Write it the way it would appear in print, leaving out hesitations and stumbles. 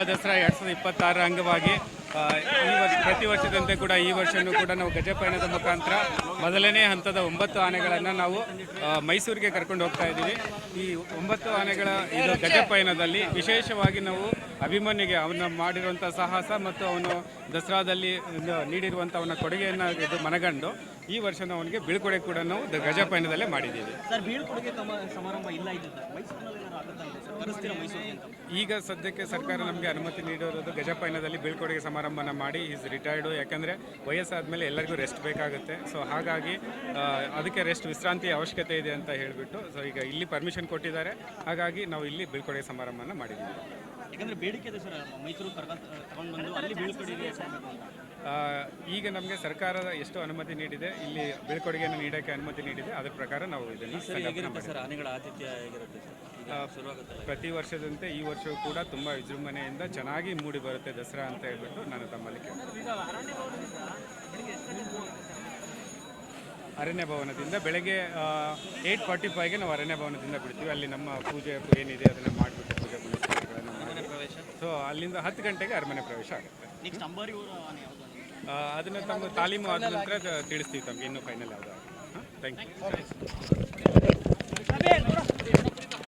ದಸರಾ 2026 ಅಂಗವಾಗಿ ಈ ವರ್ಷ ಪ್ರತಿ ವರ್ಷದಂತೆ ಕೂಡ ಈ ವರ್ಷವೂ ಕೂಡ ನಾವು ಗಜಪಯಣದ ಮುಖಾಂತರ ಮೊದಲನೇ ಹಂತದ 9 ಆನೆಗಳನ್ನು ನಾವು ಮೈಸೂರಿಗೆ ಕರ್ಕೊಂಡು ಹೋಗ್ತಾ ಇದ್ದೀವಿ. ಈ 9 ಆನೆಗಳ ಇದು ಗಜಪಯಣದಲ್ಲಿ ವಿಶೇಷವಾಗಿ ನಾವು ಅಭಿಮನ್ಯುಗೆ ಅವನ ಮಾಡಿರುವಂಥ ಸಾಹಸ ಮತ್ತು ಅವನು ದಸರಾದಲ್ಲಿ ನೀಡಿರುವಂಥ ಅವನ ಕೊಡುಗೆಯನ್ನು ಇದು ಮನಗಂಡು ಈ ವರ್ಷ ನಾವು ಅವನಿಗೆ ಬೀಳ್ಕೊಡುಗೆ ಕೂಡ ನಾವು ಗಜಪಯಣದಲ್ಲೇ ಮಾಡಿದ್ದೀವಿ. ಸರ್, ಬೀಳ್ಕೊಡುಗೆ ಸಮಾರಂಭ ಇಲ್ಲ ಈಗ ಸದ್ಯಕ್ಕೆ ಸರ್ಕಾರ ನಮಗೆ ಅನುಮತಿ ನೀಡಿರೋದು ಗಜಪಯಣದಲ್ಲಿ ಬೀಳ್ಕೊಡುಗೆ ಸಮಾರಂಭನ ಮಾಡಿ ಈಸ್ ರಿಟೈರ್ಡು. ಯಾಕಂದರೆ ವಯಸ್ಸಾದಮೇಲೆ ಎಲ್ಲರಿಗೂ ರೆಸ್ಟ್ ಬೇಕಾಗುತ್ತೆ. ಸೊ ಹಾಗಾಗಿ ಅದಕ್ಕೆ ವಿಶ್ರಾಂತಿ ಅವಶ್ಯಕತೆ ಇದೆ ಅಂತ ಹೇಳಿಬಿಟ್ಟು ಸೊ ಈಗ ಇಲ್ಲಿ ಪರ್ಮಿಷನ್ ಕೊಟ್ಟಿದ್ದಾರೆ. ಹಾಗಾಗಿ ನಾವು ಇಲ್ಲಿ ಬೀಳ್ಕೊಡುಗೆ ಸಮಾರಂಭನ ಮಾಡಿದ್ದೀವಿ. ಯಾಕಂದರೆ ಬೇಡಿಕೆ ಇದೆ ಸರ್, ಮೈಸೂರು ತಗೊಂಡು ಬಂದು ಅಲ್ಲಿ ಬೀಳ್ಕೊಡುಗೆ. ಈಗ ನಮಗೆ ಸರ್ಕಾರ ಎಷ್ಟು ಅನುಮತಿ ನೀಡಿದೆ, ಇಲ್ಲಿ ಬೀಳ್ಕೊಡುಗೆಯನ್ನು ನೀಡೋಕ್ಕೆ ಅನುಮತಿ ನೀಡಿದೆ, ಅದರ ಪ್ರಕಾರ ನಾವು ಇದನ್ನು ಸರ್ ಆನೆಗಳ ಆತಿಥ್ಯ ಹೇಗಿರುತ್ತೆ ಸರ್? ಪ್ರತಿ ವರ್ಷದಂತೆ ಈ ವರ್ಷವೂ ಕೂಡ ತುಂಬ ವಿಜೃಂಭಣೆಯಿಂದ ಚೆನ್ನಾಗಿ ಮೂಡಿ ಬರುತ್ತೆ ದಸರಾ ಅಂತ ಹೇಳ್ಬಿಟ್ಟು ನಾನು ತಮ್ಮಲ್ಲಿ ಅರಣ್ಯ ಭವನದಿಂದ ಬೆಳಗ್ಗೆ 8:45ಗೆ ನಾವು ಅರಣ್ಯ ಭವನದಿಂದ ಬಿಡ್ತೀವಿ. ಅಲ್ಲಿ ನಮ್ಮ ಪೂಜೆ ಏನಿದೆ ಅದನ್ನು ಮಾಡಿಬಿಟ್ಟು ಪೂಜೆ ಪುನಸ್ಕಾರಗಳನ್ನು ಮಾಡಿ ಸೊ ಅಲ್ಲಿಂದ 10 ಗಂಟೆಗೆ ಅರಮನೆ ಪ್ರವೇಶ ಆಗುತ್ತೆ. ನೆಕ್ಸ್ಟ್ ಅಂಬಾರಿ ಅದನ್ನು ತಮ್ಮ ತಾಲೀಮು ಆದ ನಂತರ ತಿಳಿಸ್ತೀವಿ ತಮಗೆ ಇನ್ನೂ ಫೈನಲ್ ಯಾವುದು. Thank you.